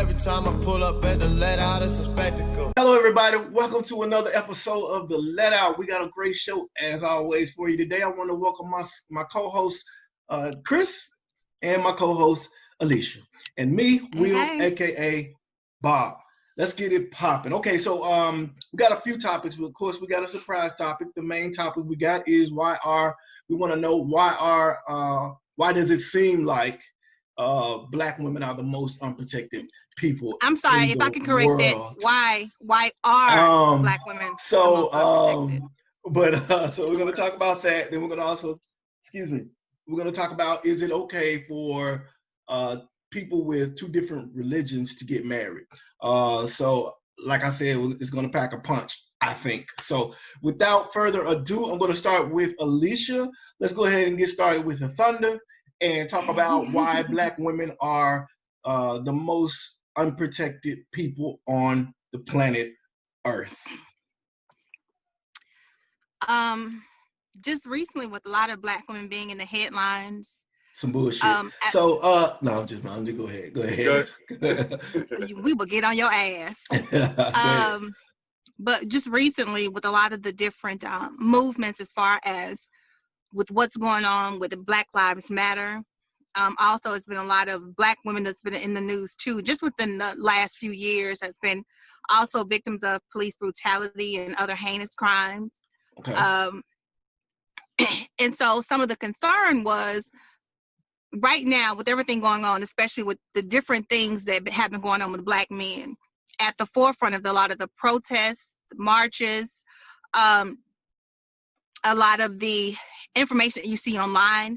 every time I pull up at the let out, it's a spectacle. Hello, everybody. Welcome to another episode of The Let Out. We got a great show, as always, for you today. I want to welcome my co-host, Chris, and my co-host, Alicia. And me, Will, a.k.a. Bob. Let's get it popping. Okay, so we got a few topics. Of course, we got a surprise topic. The main topic we got is why does it seem like Black women are the most unprotected people? I'm sorry if I can correct that. Why are Black women the most unprotected? So we're gonna talk about that. Then we're gonna also, we're gonna talk about, is it okay for people with two different religions to get married? So like I said, it's gonna pack a punch, I think. So without further ado, I'm gonna start with Alicia. Let's go ahead and get started with the thunder and talk about why Black women are the most unprotected people on the planet Earth. Just recently, with a lot of Black women being in the headlines. Some bullshit. No, I'm just go ahead. We will get on your ass. But just recently, with a lot of the different movements, as far as with what's going on with the Black Lives Matter. Also, it's been a lot of Black women that's been in the news too, just within the last few years, that's been also victims of police brutality and other heinous crimes. Okay. And so some of the concern was, right now, with everything going on, especially with the different things that have been going on with Black men, at the forefront of a lot of the protests, marches, a lot of the information that you see online,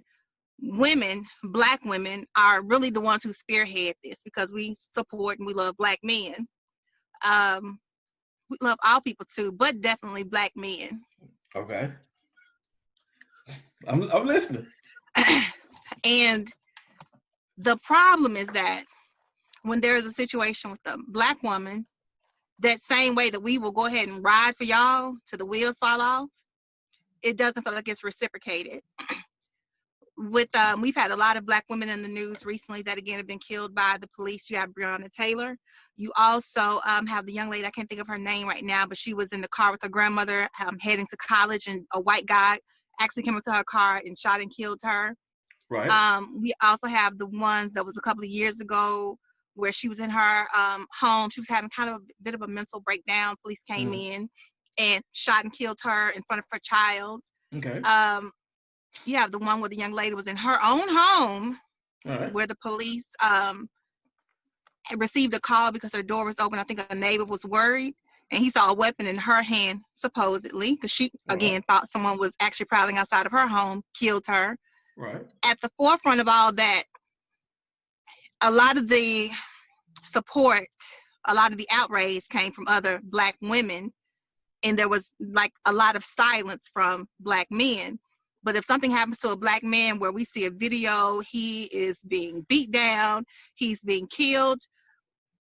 women, Black women, are really the ones who spearhead this, because we support and we love Black men. We love all people too, but definitely Black men. Okay. I'm listening. And the problem is that when there is a situation with a Black woman, that same way that we will go ahead and ride for y'all till the wheels fall off, it doesn't feel like it's reciprocated. We've had a lot of Black women in the news recently that again have been killed by the police. You have Breonna Taylor. You also have the young lady, I can't think of her name right now, but she was in the car with her grandmother heading to college, and a white guy actually came into her car and shot and killed her. Right. We also have the ones that was a couple of years ago where she was in her home. She was having kind of a bit of a mental breakdown. Police came in and shot and killed her in front of her child. Okay. You have the one where the young lady was in her own home, where the police received a call because her door was open. I think a neighbor was worried, and he saw a weapon in her hand, supposedly, because she, again, thought someone was actually prowling outside of her home, killed her. Right. At the forefront of all that, a lot of the support, a lot of the outrage came from other Black women, and there was like a lot of silence from Black men. But if something happens to a Black man where we see a video, he is being beat down, he's being killed,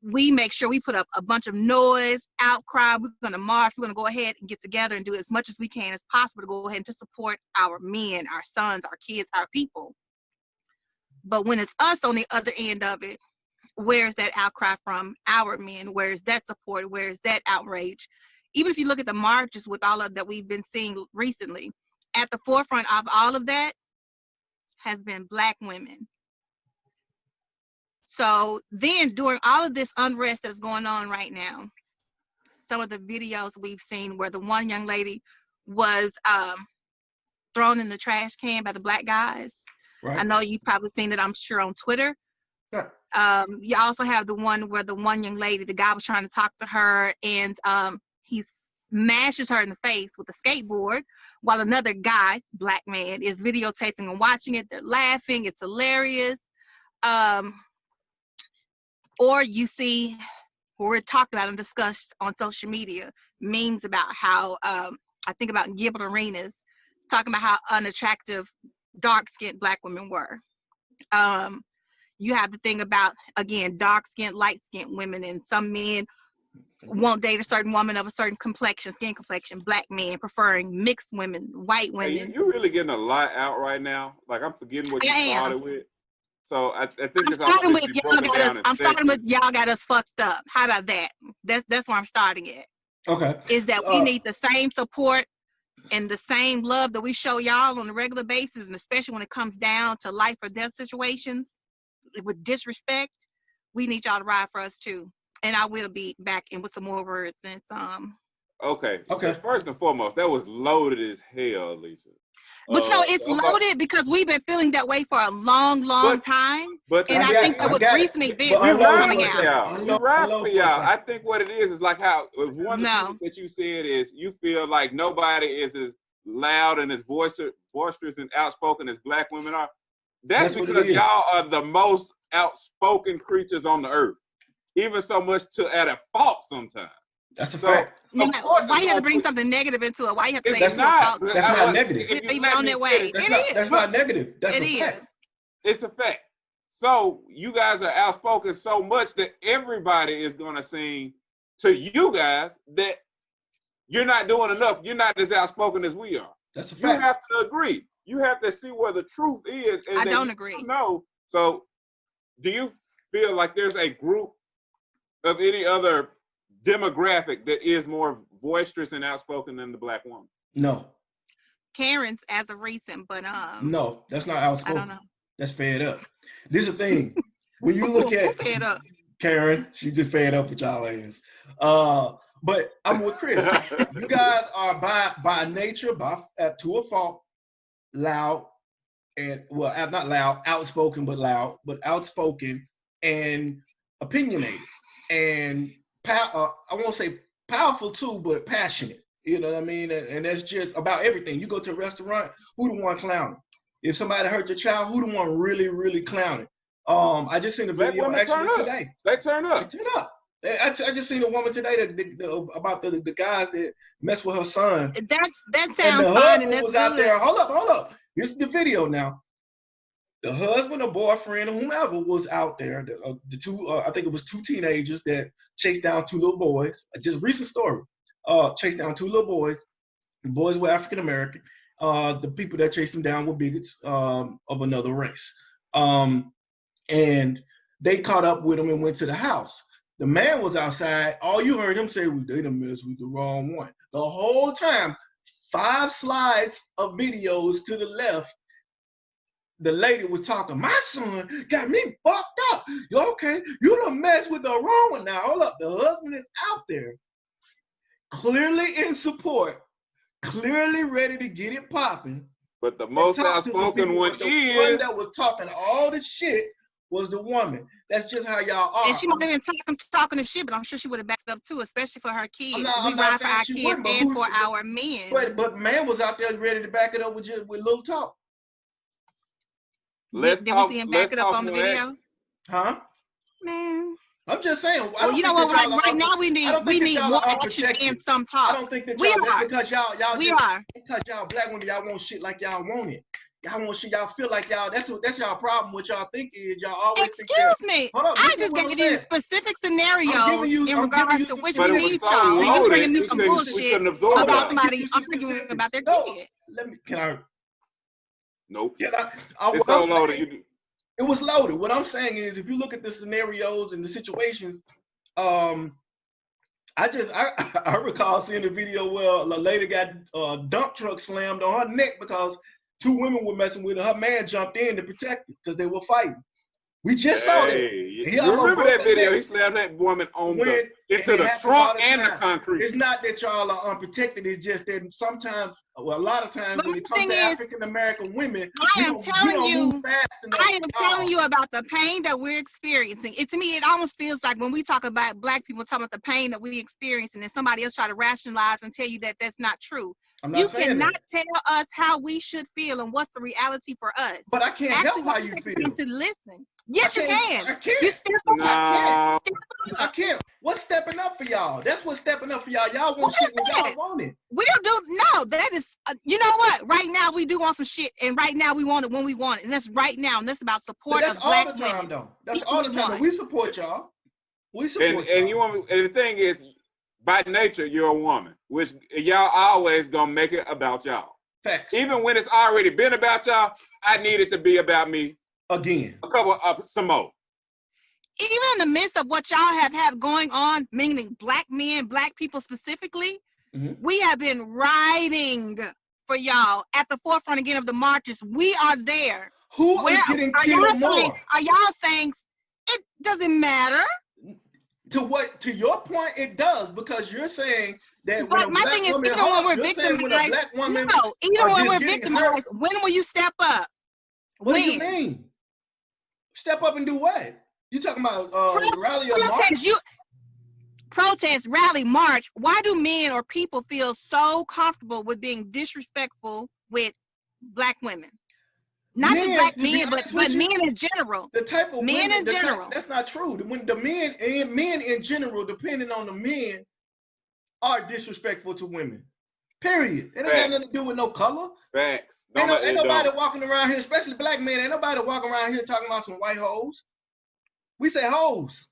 we make sure we put up a bunch of noise, outcry. We're going to march. We're going to go ahead and get together and do as much as we can as possible to go ahead and to support our men, our sons, our kids, our people. But when it's us on the other end of it, where's that outcry from our men? Where's that support? Where's that outrage? Even if you look at the marches with all of that we've been seeing recently, at the forefront of all of that has been Black women. So then during all of this unrest that's going on right now, some of the videos we've seen where the one young lady was thrown in the trash can by the Black guys. Right. I know you've probably seen it, I'm sure, on Twitter. Yeah. You also have the one where the one young lady, the guy was trying to talk to her, and he smashes her in the face with a skateboard, while another guy, Black man, is videotaping and watching it. They're laughing. It's hilarious. Or you see, we're talked about and discussed on social media, memes about how, I think about Gilbert Arenas, talking about how unattractive dark-skinned Black women were. You have the thing about, again, dark-skinned, light-skinned women, and some men won't date a certain woman of a certain complexion, skin complexion. Black men preferring mixed women, white women. Hey, you're really getting a lot out right now. Like, I'm forgetting what you started with. So I think I'm it's starting all with be y'all broken got down us. in I'm starting with sections. y'all got us fucked up. How about that? That's where I'm starting at. Okay. Is that we need the same support and the same love that we show y'all on a regular basis, and especially when it comes down to life or death situations with disrespect, we need y'all to ride for us too. And I will be back in with some more words since Okay. Okay. First and foremost, that was loaded as hell, Lisa. but you know, it's loaded because we've been feeling that way for a long time. But And I think there was recent events we ride coming for out. y'all. We ride for y'all. I think what it is like how one of the No. things that you said is you feel like nobody is as loud and as boisterous and outspoken as Black women are. That's because y'all are the most outspoken creatures on the earth, even so much to at a fault sometimes. That's a fact. Now, why you have to bring something negative into it? Why you have to say it's not? fault? That's not negative. It's even on their way. That's not negative. That's a fact. It's a fact. So you guys are outspoken so much that everybody is going to seem to you guys that you're not doing enough. You're not as outspoken as we are. That's a fact. You have to agree. You have to see where the truth is. And I don't agree. No. So do you feel like there's a group of any other demographic that is more boisterous and outspoken than the Black woman? No. Karen's as of recent, but no, that's not outspoken. I don't know. That's fed up. This is the thing. When you look at fed up? Karen, she just fed up with y'all ass. But I'm with Chris. You guys are by nature, to a fault, loud and not loud, outspoken, but loud, but outspoken and opinionated and I won't say powerful too, but passionate. You know what I mean? And that's just about everything. You go to a restaurant, who the one clowning? If somebody hurt your child, who the one really clowning? I just seen a video actually today. They turn up. They turn up. I just seen a woman today about the guys that mess with her son. That sounds and the fine husband and that's was good. out there. Hold up. This is the video now. The husband or boyfriend or whomever was out there. The two, I think it was two teenagers that chased down two little boys. Just recent story. Chased down two little boys. The boys were African American. The people that chased them down were bigots of another race. And they caught up with them and went to the house. The man was outside. All you heard him say was, they done messed with the wrong one. The whole time, 5 slides of videos to the left, the lady was talking, my son got me fucked up. You okay? You done messed with the wrong one. Now, hold up. The husband is out there, clearly in support, clearly ready to get it popping. But the most outspoken one the one that was talking all the shit was the woman. That's just how y'all are. And she might have been talking the shit, but I'm sure she would have backed up too, especially for her kids. I'm we not ride for our kids and for our men. But man was out there ready to back it up with little talk. Did we see him back it up on the video? Huh? Man. I'm just saying. Well, you know what? Right now we need more action and some talk. I don't think that y'all. Because y'all. We are. Because y'all Black women, y'all want shit like y'all want it. Y'all want shit. Y'all feel like y'all. That's y'all problem. What y'all think is y'all always. Excuse me. I just gave you specific scenario in regards to which we need y'all. And you bringing me some bullshit about somebody arguing about their kid. Can I? Nope. It's so loaded. It was loaded. What I'm saying is, if you look at the scenarios and the situations, I recall seeing a video where a lady got a dump truck slammed on her neck because 2 women were messing with her. Her man jumped in to protect her because they were fighting. We just saw that. You remember that video? He slammed that woman into the trunk and the concrete. It's not that y'all are unprotected. It's just that sometimes, a lot of times, when it comes to African American women, I am telling you about the pain that we're experiencing. To me, it almost feels like when we talk about Black people talking about the pain that we experience, and then somebody else try to rationalize and tell you that that's not true. You cannot tell us how we should feel and what's the reality for us. But I can't help how you feel. To listen. Yes, you can. I can't. You step up. I can't. What's stepping up for y'all? That's what's stepping up for y'all. Y'all want shit when y'all want it. We'll do. No, that is. You know what? Right now we do want some shit, and right now we want it when we want it, and that's right now, and that's about support of Black women. That's all the time, though. That's all the time. We support y'all. We support y'all. And you want. And the thing is, by nature, you're a woman, which y'all always gonna make it about y'all. Facts. Even when it's already been about y'all, I need it to be about me. Again. A couple, some more. Even in the midst of what y'all have going on, meaning black men, black people specifically, we have been riding for y'all at the forefront again of the marches. We are there. Who is getting killed more? Are y'all saying it doesn't matter? To your point, it does, because you're saying that but my thing is, even when we're victimized, even when we're victimized, when will you step up? What do you mean? Step up and do what? You talking about rally or march? Protest, rally, march. Why do men or people feel so comfortable with being disrespectful with black women? Not just black men, but men in general. The type of men women, in general. That's not true. When the men in general, depending on the men, are disrespectful to women. Period. It ain't got nothing to do with no color. Facts. Ain't nobody walking around here, especially black men. Ain't nobody walking around here talking about some white hoes. We say hoes.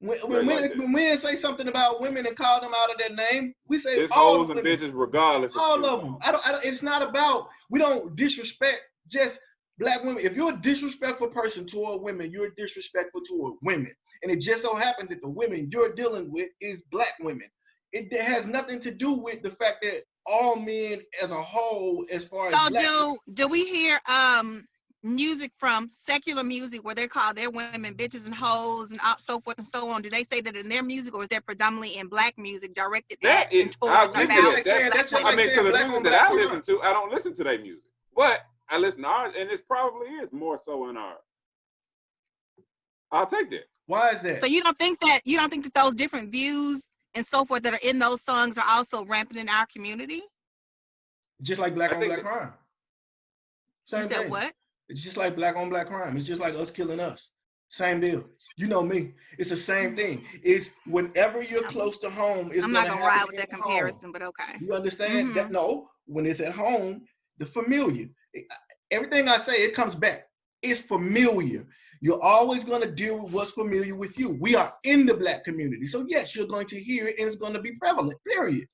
When men say something about women and call them out of their name, we say it's all hoes and bitches regardless. All of them. It's not about, we don't disrespect just black women. If you're a disrespectful person toward women, you're disrespectful toward women. And it just so happened that the women you're dealing with is black women. It has nothing to do with the fact that all men as a whole, as far as do we hear music from secular music where they call their women bitches and hoes and so forth and so on? Do they say that in their music, or is that predominantly in black music directed at and towards about to the music that I listen to, I don't listen to their music, but I listen to ours, and it probably is more so in ours. I'll take that. Why is that? So you don't think that those different views and so forth that are in those songs are also rampant in our community? Just like black on black crime. Same thing. What? It's just like black on black crime. It's just like us killing us. Same deal. You know me. It's the same thing. It's whenever you're close to home, it's I'm not gonna ride with that comparison, but okay. You understand that? No, when it's at home, the familiar. Everything I say, it comes back. It's familiar. You're always going to deal with what's familiar with you. We are in the black community. So yes, you're going to hear it, and it's going to be prevalent, period.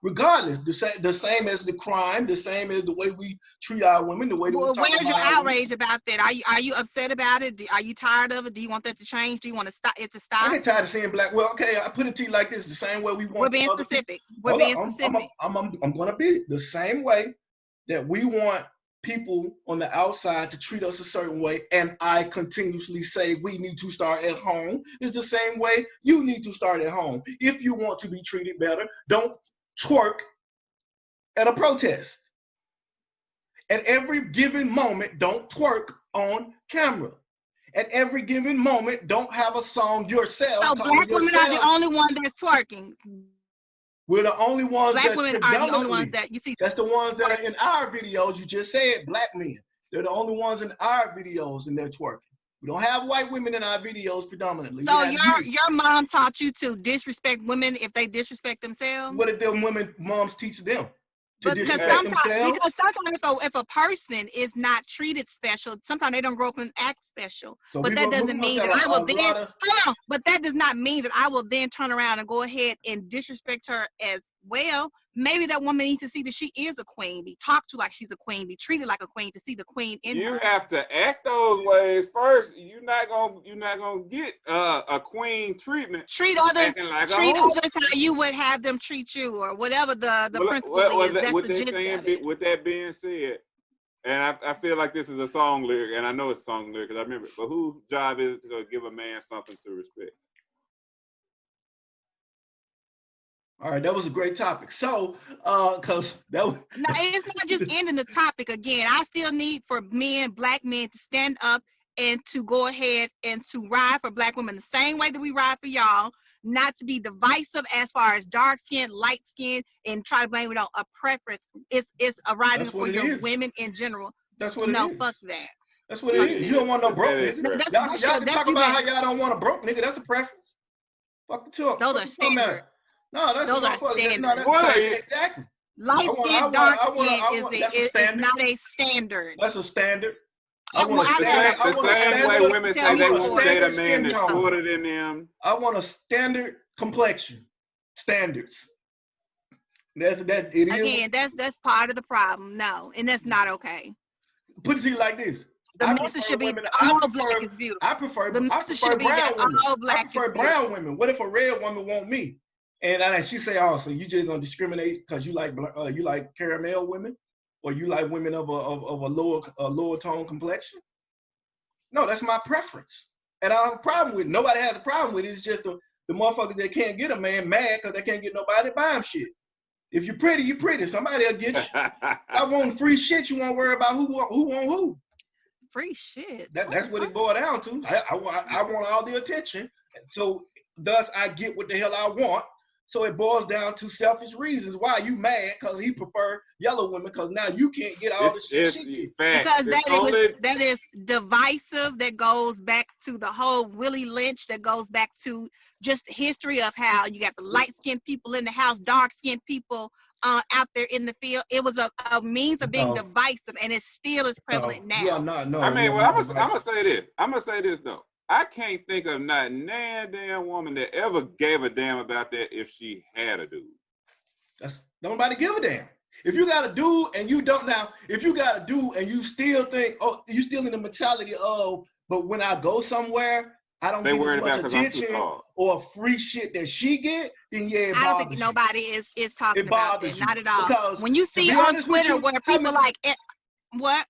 Regardless, the same as the crime, the same as the way we treat our women, the way that we talk about where's your outrage about that? Are you upset about it? Are you tired of it? Do you want that to change? Do you want it to stop? I get tired of seeing black. Well, okay, I put it to you like this: the same way we want. We're being specific. We're being specific. I'm going to be the same way that we want people on the outside to treat us a certain way, and I continuously say we need to start at home. It's the same way you need to start at home. If you want to be treated better, don't twerk at a protest. At every given moment, don't twerk on camera. At every given moment, don't have a song yourself. So black women are the only ones that's twerking. We're the only ones. Black women are the only ones that you see. That's the ones that are in our videos. You just said black men. They're the only ones in our videos, and they're twerking. We don't have white women in our videos predominantly. So your mom taught you to disrespect women if they disrespect themselves? What did them women moms teach them? Because sometimes if a person is not treated special, sometimes they don't grow up and act special. So but that doesn't mean that I will then but that does not mean that I will then turn around and go ahead and disrespect her as well. Maybe that woman needs to see that she is a queen, be talked to like she's a queen, be treated like a queen, to see the queen in her. You have to act those ways first. You're not gonna get a queen treatment. Treat others how you would have them treat you, or whatever the principle is. That's the gist of it. With that being said, and I feel like this is a song lyric, and I know it's a song lyric because I remember it, but whose job is it to give a man something to respect? All right, that was a great topic. So, because that was... No, it's not just ending the topic again. I still need for black men to stand up and to go ahead and to ride for black women the same way that we ride for y'all, not to be divisive as far as dark skin, light skin, and try to blame it on a preference. It's a riding for your women in general. That's what it is. No, fuck that. That's what it is. You don't want no broke nigga. Y'all talk about how y'all don't want a broke nigga. That's a preference. Fuck the two. Those are standards. No, that's those are standards. Exactly. Light skin, dark skin is not a standard. That's a standard. The same way women say they won't date a man that's shorter than them. I want a standard complexion. Standards. That's part of the problem. No, and that's not okay. Put it to you like this. The I message should be women, all black is beautiful. I prefer The brown women. all black I prefer brown women. What if a red woman want me? And she say, "Oh, so you just gonna discriminate because you like caramel women, or you like women of a lower tone complexion?" No, that's my preference, and I don't have a problem with it. Nobody has a problem with it. It's just the motherfuckers that can't get a man mad because they can't get nobody to buy them shit. If you're pretty, you're pretty. Somebody will get you. I want free shit. You won't worry about who want who. Free shit. That's what it boiled down to. I want all the attention. So thus I get what the hell I want. So it boils down to selfish reasons. Why you mad? Because he prefer yellow women, because now you can't get all the shit she get. Because that is divisive. That goes back to the whole Willie Lynch. That goes back to just history of how you got the light-skinned people in the house, dark-skinned people out there in the field. It was a means of being divisive, and it still is prevalent now. You are not. No, I mean, well, I'm gonna say this. I'm gonna say this though. I can't think of not nan damn woman that ever gave a damn about that if she had a dude. Nobody give a damn. If you got a dude and you don't now, if you got a dude and you still think, oh, you still in the mentality of, but when I go somewhere, I don't get as much attention or free shit that she get, then yeah, it bothers. I don't think nobody is talking about that. Not at all. Because when you see on Twitter where people like, what?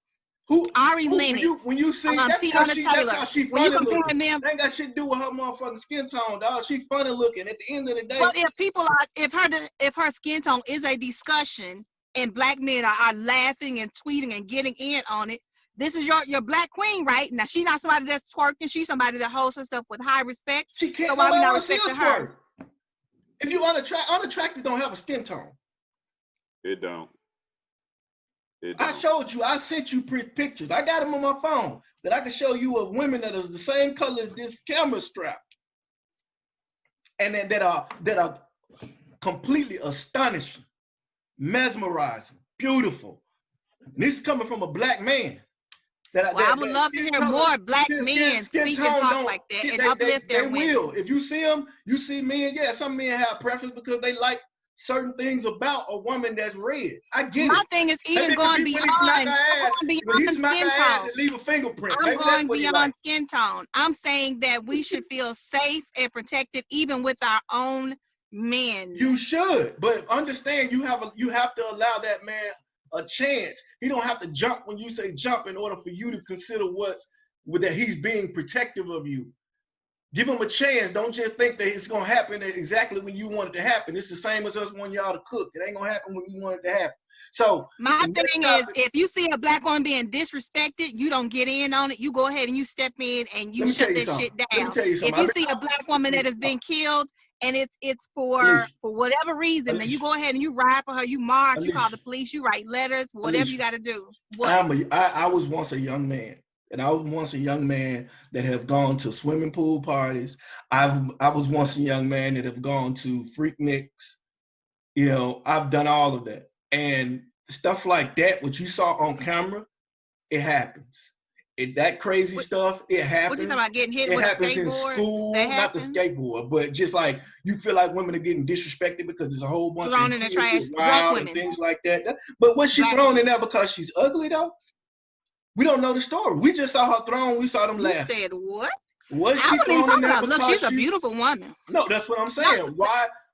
Ari Lennox. When you see that's how she funny looking. That ain't got shit to do with her motherfucking skin tone, dog. She funny looking. At the end of the day. But if her skin tone is a discussion and black men are laughing and tweeting and getting in on it, this is your black queen, right? Now she's not somebody that's twerking. She's somebody that holds herself with high respect. She can't. So why we not respecting her? If you unattractive, don't have a skin tone. It don't. I showed you. I sent you pictures. I got them on my phone that I can show you of women that is the same color as this camera strap, and then that are completely astonishing, mesmerizing, beautiful. And this is coming from a black man. I would love to hear more black men speak and talk like that and uplift their women. They will. If you see them, you see men. Yeah, some men have preference because they like certain things about a woman that's red. I get it. My thing is even going beyond skin tone. Leave a fingerprint. I'm going beyond skin tone. I'm saying that we should feel safe and protected even with our own men. You should, but understand you have to allow that man a chance. He don't have to jump when you say jump in order for you to consider that he's being protective of you. Give him a chance. Don't just think that it's gonna happen exactly when you want it to happen. It's the same as us wanting y'all to cook. It ain't gonna happen when you want it to happen. So my thing is, if you see a black woman being disrespected, you don't get in on it. You go ahead and you step in and you shut that shit down. Let me tell you something. If you see a black woman that has been killed and it's for whatever reason, then you go ahead and you ride for her, you march, you call the police, you write letters, whatever you got to do. I was once a young man. And I was once a young man that have gone to swimming pool parties. I was once a young man that have gone to Freakniks. You know, I've done all of that. And stuff like that, what you saw on camera, it happens. That crazy stuff, it happens. What you talking about, getting hit with a skateboard? It happens in school, not the skateboard, but just like you feel like women are getting disrespected because there's a whole bunch thrown in the trash, wild and things like that. But was she thrown in there because she's ugly though? We don't know the story. We just saw her thrown. We saw them laugh. You said what? Was she thrown in there? Look, she's a beautiful woman. No, that's what I'm saying.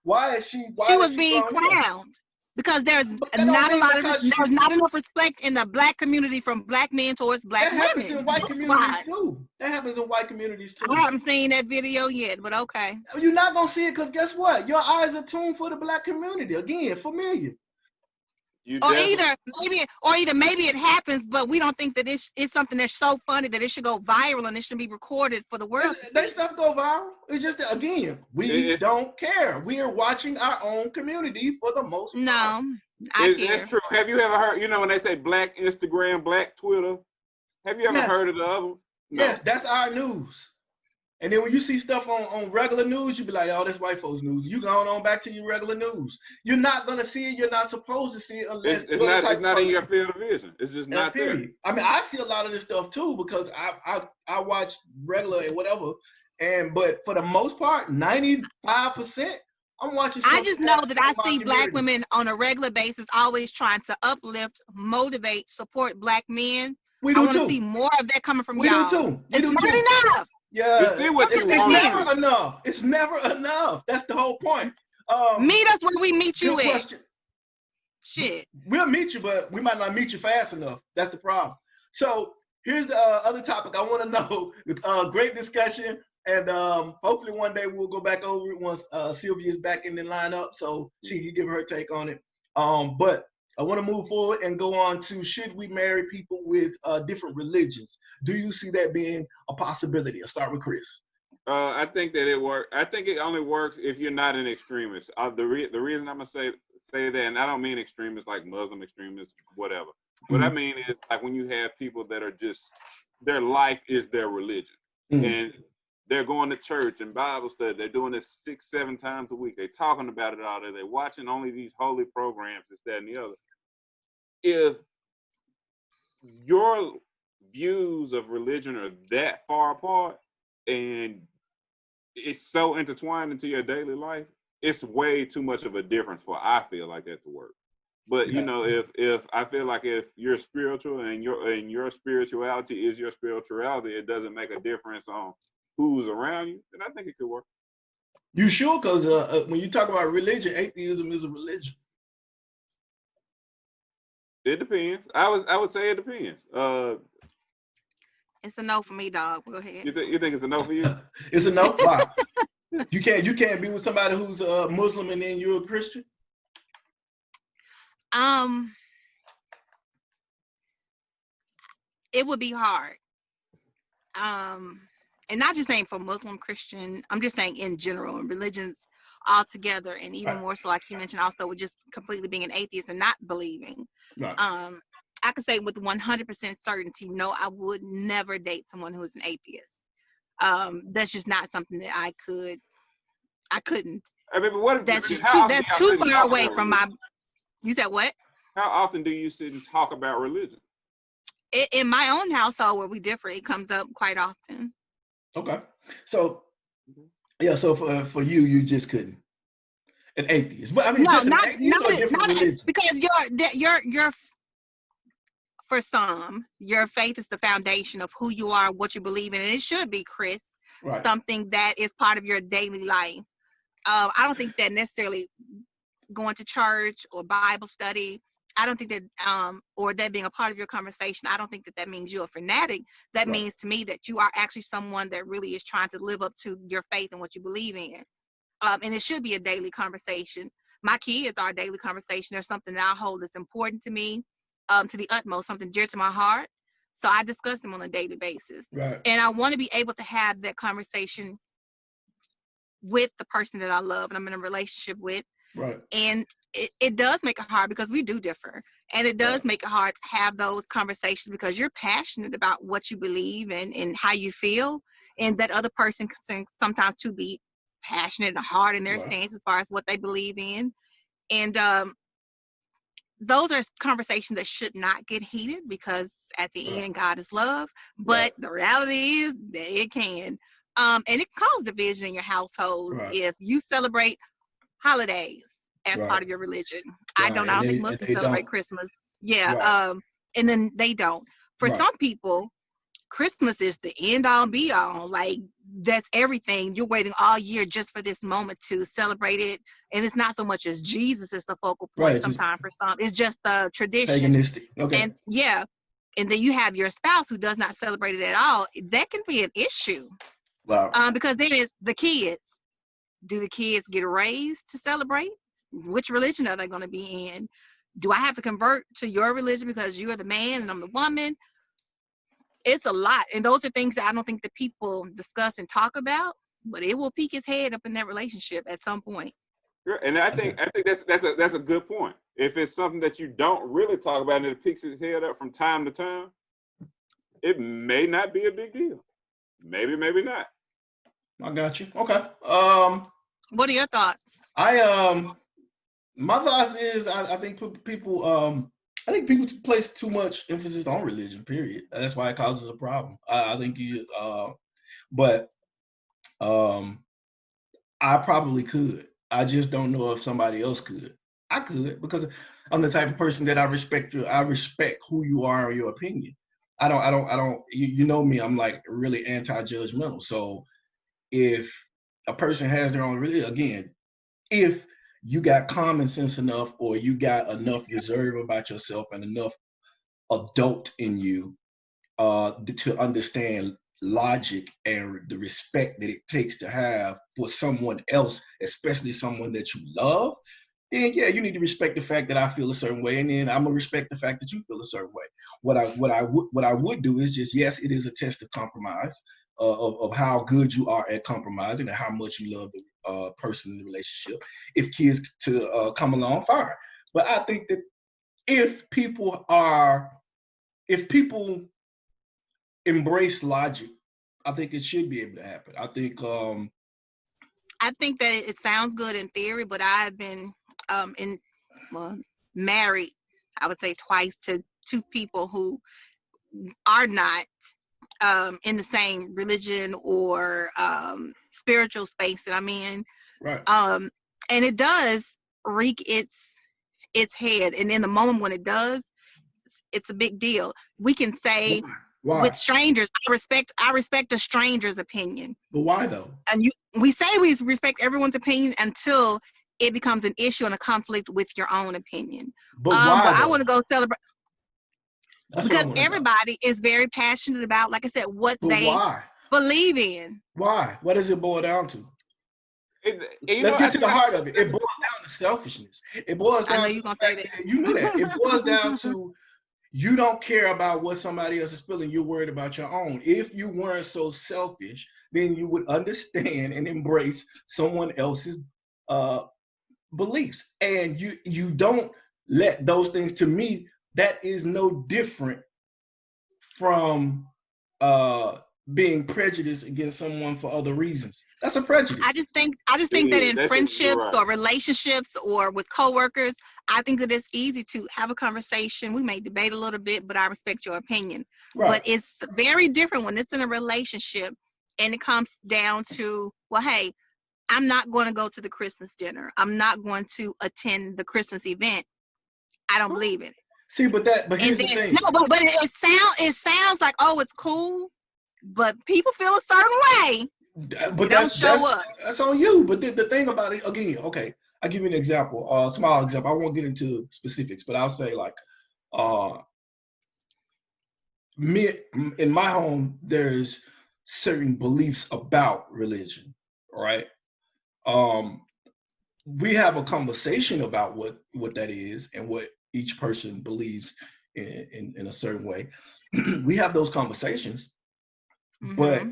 Why is she? She was being clowned because there's not enough respect in the black community from black men towards black women. That happens in white communities too. That happens in white communities too. I haven't seen that video yet, but okay. You're not gonna see it because guess what? Your eyes are tuned for the black community. Again, familiar. Maybe it happens, but we don't think that it's something that's so funny that it should go viral and it should be recorded for the world. That stuff go viral. It's just that, again, we don't care. We are watching our own community for the most part. No, I care. That's true. Have you ever heard? You know when they say Black Instagram, Black Twitter. Have you ever heard of the other? No. Yes, that's our news. And then when you see stuff on regular news, you be like, oh, that's white folks news. You going on back to your regular news. You're not going to see it. You're not supposed to see it unless it's not in your field of vision. It's just not there. I mean, I see a lot of this stuff too because I watch regular and whatever. But for the most part, 95%, I'm watching. I just know that I see black women on a regular basis always trying to uplift, motivate, support black men. We I do want to too. see more of that coming from We y'all. do too. We It's do not too. enough. Yeah, You see what it's you want. never enough. It's never enough. That's the whole point. Meet us where we meet you Good at. question. Shit. We'll meet you, but we might not meet you fast enough. That's the problem. So here's the other topic I want to know. Great discussion, and hopefully one day we'll go back over it once Sylvia's back in the lineup, so she can give her take on it. But I want to move forward and go on to, should we marry people with different religions? Do you see that being a possibility? I'll start with Chris. I think that it works. I think it only works if you're not an extremist. The reason I'm gonna say that, and I don't mean extremists like Muslim extremists, whatever. What I mean is like when you have people that are just, their life is their religion, and they're going to church and Bible study. They're doing this 6-7 times a week. They're talking about it all day. They're watching only these holy programs, this, that, and the other. If your views of religion are that far apart and it's so intertwined into your daily life, it's way too much of a difference for, I feel like, that to work. But you know, if I feel like if you're spiritual and your spirituality is your spirituality, it doesn't make a difference on who's around you, then I think it could work. You sure? Because when you talk about religion, atheism is a religion. It depends. I would say it depends. It's a no for me, dog. Go ahead. You think it's a no for you? It's a no. Why? You can't be with somebody who's a Muslim and then you're a Christian. It would be hard. And not just saying for Muslim, Christian, I'm just saying in general, and religions altogether, and even more so, like you mentioned, also with just completely being an atheist and not believing. Right. I could say with 100% certainty, no, I would never date someone who is an atheist. That's just not something that I couldn't. I mean, but what? That's too far away from my. You said what? How often do you sit and talk about religion? In my own household where we differ, it comes up quite often. Okay. So, yeah. So for you just couldn't. An atheist, but I mean, just an atheist or different religion? Because you're for some, your faith is the foundation of who you are, what you believe in, and it should be, Chris, something that is part of your daily life. I don't think that necessarily going to church or Bible study, I don't think that, or that being a part of your conversation, I don't think that means you're a fanatic. That means to me that you are actually someone that really is trying to live up to your faith and what you believe in. And it should be a daily conversation. My kids are a daily conversation. There's something that I hold that's important to me, to the utmost, something dear to my heart. So I discuss them on a daily basis. Right. And I want to be able to have that conversation with the person that I love and I'm in a relationship with. Right. And it does make it hard because we do differ. And it does make it hard to have those conversations because you're passionate about what you believe and how you feel. And that other person can sometimes to be passionate and hard in their stance as far as what they believe in. And those are conversations that should not get heated because at the end, God is love. But the reality is that it can. And it can cause division in your household if you celebrate holidays as part of your religion. I don't think Muslims celebrate Christmas. And then they don't. For some people, Christmas is the end all be all. Like that's everything. You're waiting all year just for this moment to celebrate it. And it's not so much as Jesus is the focal point sometimes for some. It's just the tradition. Paganistic. Okay. And and then you have your spouse who does not celebrate it at all. That can be an issue. Wow. Because then it's the kids. Do the kids get raised to celebrate? Which religion are they going to be in? Do I have to convert to your religion because you're the man and I'm the woman? It's a lot. And those are things that I don't think that people discuss and talk about, but it will peek its head up in that relationship at some point. And I think that's a good point. If it's something that you don't really talk about and it peeks its head up from time to time, it may not be a big deal. Maybe not. I got you. Okay. What are your thoughts? My thoughts is I think people place too much emphasis on religion, period. That's why it causes a problem. I think but I probably could. I just don't know if somebody else could. I could because I'm the type of person that I respect who you are and your opinion. I don't. You know me. I'm like really anti-judgmental. So if a person has their own religion, again, if you got common sense enough, or you got enough reserve about yourself and enough adult in you to understand logic and the respect that it takes to have for someone else, especially someone that you love, then yeah, you need to respect the fact that I feel a certain way, and then I'm gonna respect the fact that you feel a certain way. What I would do is just, yes, it is a test of compromise, of how good you are at compromising and how much you love the person in the relationship. If kids to come along, fine. But I think that if people embrace logic, I think it should be able to happen. I think that it sounds good in theory, but I've been married, I would say twice, to two people who are not in the same religion or spiritual space that I'm in. right. And it does wreak its head. And in the moment when it does, it's a big deal. We can say Why? with strangers, I respect a stranger's opinion. But why though? And we say we respect everyone's opinion until it becomes an issue and a conflict with your own opinion. But why? But though? I want to go celebrate. That's because everybody is very passionate about, like I said, what they believe in. Why? What does it boil down to? Let's get to the heart of it. It boils down to selfishness. It boils down to the fact that you knew that. It boils down to you don't care about what somebody else is feeling. You're worried about your own. If you weren't so selfish, then you would understand and embrace someone else's beliefs. And you don't let those things, to me, that is no different from being prejudiced against someone for other reasons. That's a prejudice. I just think that in friendships or relationships or with coworkers, I think that it's easy to have a conversation. We may debate a little bit, but I respect your opinion. Right. But it's very different when it's in a relationship and it comes down to, well, hey, I'm not going to go to the Christmas dinner. I'm not going to attend the Christmas event. I don't believe in it. See, but here's the thing. No, but it sounds like, oh, it's cool, but people feel a certain way. But don't show up. That's on you. But the thing about it, again, okay, I'll give you an example, a small example. I won't get into specifics, but I'll say like, me in my home, there's certain beliefs about religion, right? We have a conversation about what that is and what each person believes in a certain way. We have those conversations, but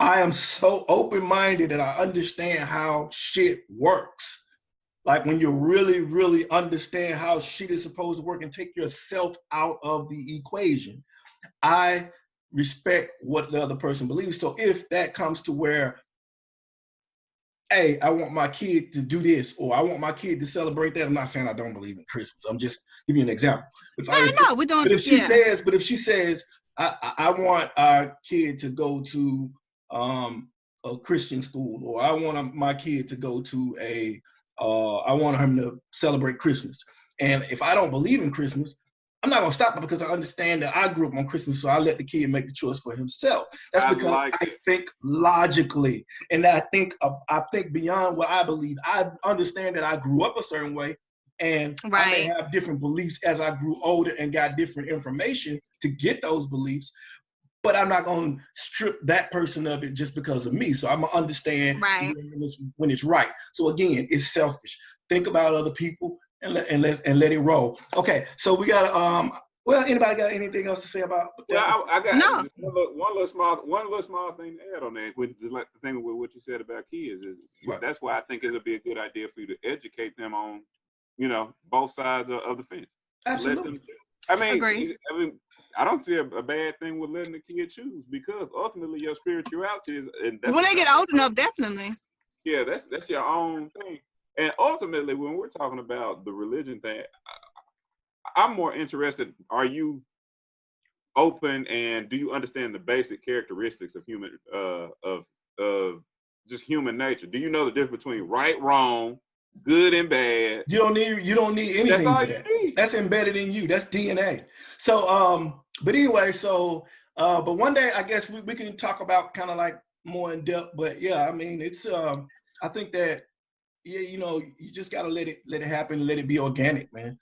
I am so open-minded and I understand how shit works. Like when you really, really understand how shit is supposed to work and take yourself out of the equation, I respect what the other person believes. So if that comes to where, hey, I want my kid to do this, or I want my kid to celebrate that. I'm not saying I don't believe in Christmas. I'm just giving you an example. But if she says, I want our kid to go to a Christian school, or I want my kid to go to I want him to celebrate Christmas. And if I don't believe in Christmas, I'm not gonna stop it because I understand that I grew up on Christmas, so I let the kid make the choice for himself. That's because I think logically, and I think beyond what I believe. I understand that I grew up a certain way, and I may have different beliefs as I grew older and got different information to get those beliefs. But I'm not gonna strip that person of it just because of me. So I'm gonna understand when it's right. So again, it's selfish. Think about other people. And let it roll. Okay, so we got anybody got anything else to say about that? Well, I got one little small thing to add on that. With the thing with what you said about kids is that's why I think it'll be a good idea for you to educate them on, both sides of the fence. Absolutely. I mean, I don't see a bad thing with letting the kid choose, because ultimately your spirituality is. And when they get old enough, definitely. Yeah, that's your own thing. And ultimately, when we're talking about the religion thing, I'm more interested, are you open and do you understand the basic characteristics of human, of just human nature? Do you know the difference between right, wrong, good and bad. You don't need anything. That's all for you that. need. That's embedded in you. That's DNA. So but anyway, so but one day I guess we can talk about kind of like more in depth. But yeah, I mean it's I think that yeah, you know, you just gotta let it happen, let it be organic, man.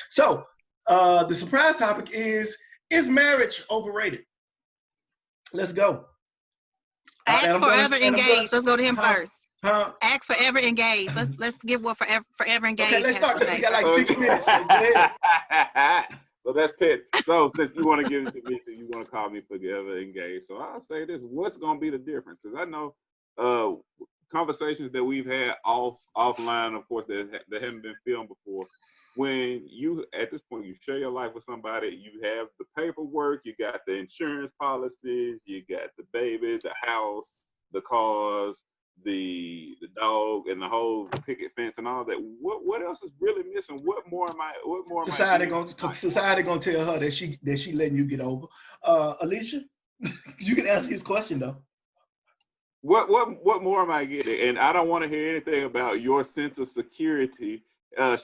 So the surprise topic is marriage overrated? Let's go. Ask forever engaged. Let's go to him first. Ask forever engaged. Let's give what forever engaged. Okay, let's start. We got like 6 minutes. So go ahead. So that's Pet. So since you want to give it to me, so you want to call me forever engaged. So I'll say this: what's going to be the difference? Because I know conversations that we've had offline, of course, that haven't been filmed before. When you at this point you share your life with somebody, you have the paperwork, you got the insurance policies, you got the baby, the house, the cars, the dog, and the whole picket fence and all that. What else is really missing? What more am I? Society gonna tell her that she letting you get over. Alicia, you can answer his question though. What more am I getting? And I don't want to hear anything about your sense of security.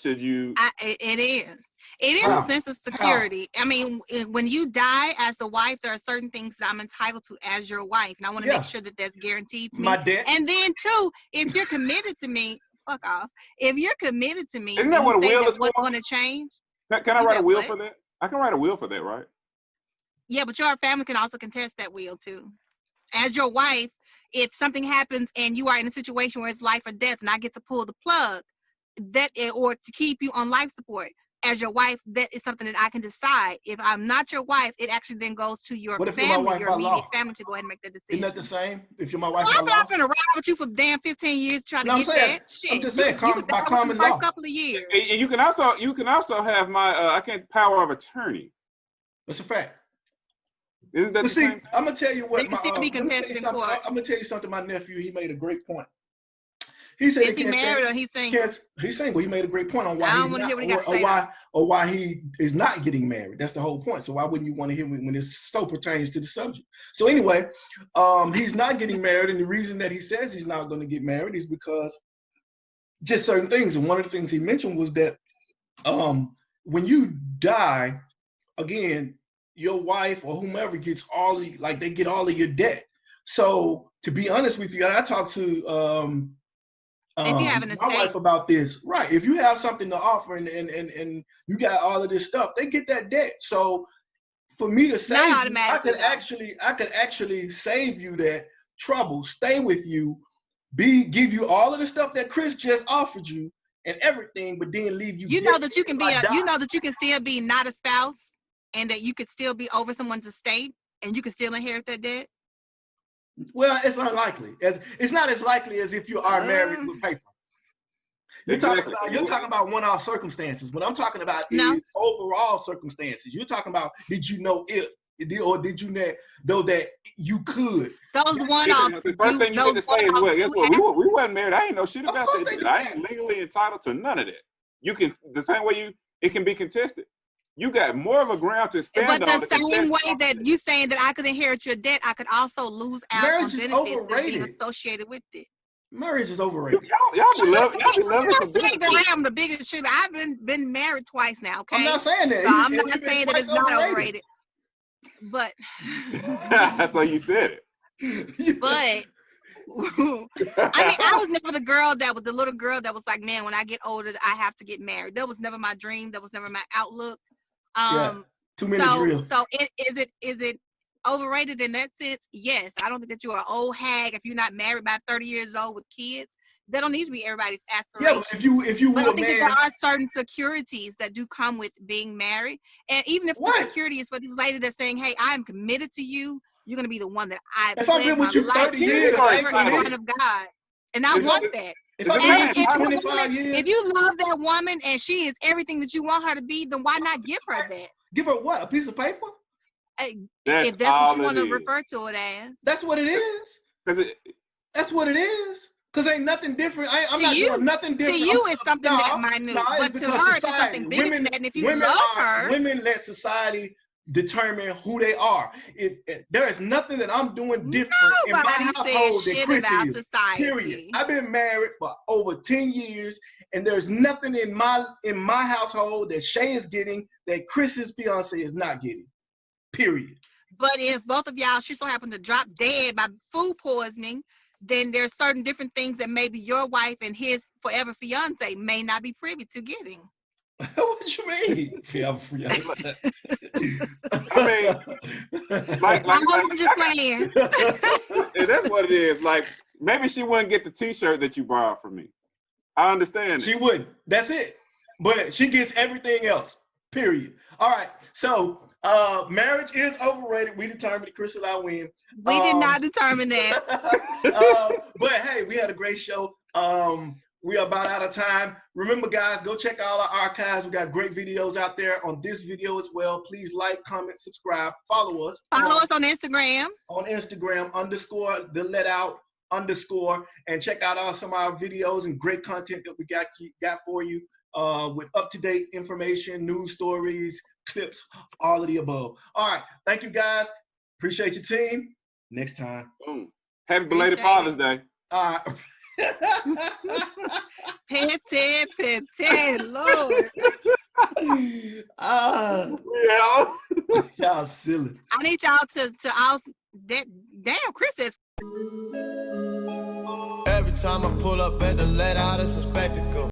Should you? It is a sense of security. I mean, when you die as a wife, there are certain things that I'm entitled to as your wife, and I want to make sure that that's guaranteed to me. And then too, if you're committed to me, fuck off. If you're committed to me, isn't that what a will is for? What's going to change? Can I write a will for that? I can write a will for that, right? Yeah, but your family can also contest that will too. As your wife, if something happens and you are in a situation where it's life or death, and I get to pull the plug, or to keep you on life support, as your wife, that is something that I can decide. If I'm not your wife, it actually then goes to your family, your immediate family, to go ahead and make that decision. Isn't that the same? If you're my wife, I'm not gonna ride with you for damn 15 years to try to get that. Shit, I'm just saying, by common law. First couple of years. And you can also have my power of attorney. That's a fact. Isn't that the same? I'm gonna tell you what. I'm gonna tell you something. My nephew, he made a great point. He said, is he married or he's single? He's single. He made a great point on why he is not getting married. That's the whole point. So why wouldn't you want to hear when it so pertains to the subject? So anyway, he's not getting married, and the reason that he says he's not going to get married is because just certain things. And one of the things he mentioned was that when you die, again, your wife or whomever gets they get all of your debt. So to be honest with you, and I talked to if you have an estate, my wife about this, right? If you have something to offer and you got all of this stuff, they get that debt. So for me to save you, I could actually save you that trouble, stay with you, give you all of the stuff that Chris just offered you and everything, but then leave you. You know that you can you know that you can still be not a spouse, and that you could still be over someone's estate, and you can still inherit that debt. Well, it's unlikely. It's not as likely as if you are married with paper. You're talking about one-off circumstances. What I'm talking about is overall circumstances. You're talking about, did you know it, or did you know that you could? Those one-offs. The first thing you need to say is, well, guess what? We wasn't married. I ain't know shit about that. I ain't legally entitled to none of that. You can, the same way it can be contested. You got more of a ground to stand on. But the same way that you saying that I could inherit your debt, I could also lose out on benefits that being associated with it. Marriage is overrated. Y'all be loving saying that I am the biggest shooter. I've been married twice now. Okay, I'm not saying that. So I'm not saying that it's not overrated. But that's why you said it. But I mean, I was never the little girl that was like, man, when I get older, I have to get married. That was never my dream. That was never my outlook. Too many drills. So is it overrated in that sense? Yes. I don't think that you're an old hag if you're not married by 30 years old with kids. That don't need to be everybody's aspiration. Yeah, if you but I think that there are certain securities that do come with being married. And even if the security is for this lady that's saying, hey, I'm committed to you, you're gonna be the one that if I've been with you 30 years, in front of God. And I want that. If you love that woman and she is everything that you want her to be, then why not give her that? Give her what? A piece of paper? If that's what you want to refer to it as. That's what it is. That's what it is. Because ain't nothing different. I'm not doing nothing different. To you, it's something that minute. But to her, it's something bigger than that. And if you love her. Women let society determine who they are. If there is nothing that I'm doing different in my Nobody household says than shit Chris about is. society. Period. I've been married for over 10 years, and there's nothing in my household that Shay is getting that Chris's fiance is not getting. Period. But if both of y'all should so happen to drop dead by food poisoning, then there's certain different things that maybe your wife and his forever fiance may not be privy to getting. What you mean? Forever fiance. I mean, like I'm just saying. that's what it is. Like, maybe she wouldn't get the T-shirt that you borrowed from me. I understand. She wouldn't. That's it. But she gets everything else. Period. All right. So marriage is overrated. We determined that Chris and I win. We did not determine that. But hey, we had a great show. We are about out of time. Remember, guys, go check out our archives. We got great videos out there on this video as well. Please like, comment, subscribe, follow us. Follow us on Instagram. On Instagram _the_let_out_ and check out some of our videos and great content that we got for you with up-to-date information, news stories, clips, all of the above. All right. Thank you, guys. Appreciate your team. Next time. Boom. Happy belated Father's Day. All right. Petty, Lord. Yeah. Y'all silly. I need y'all to all that damn Chris said. Every time I pull up at the let out, it's a spectacle.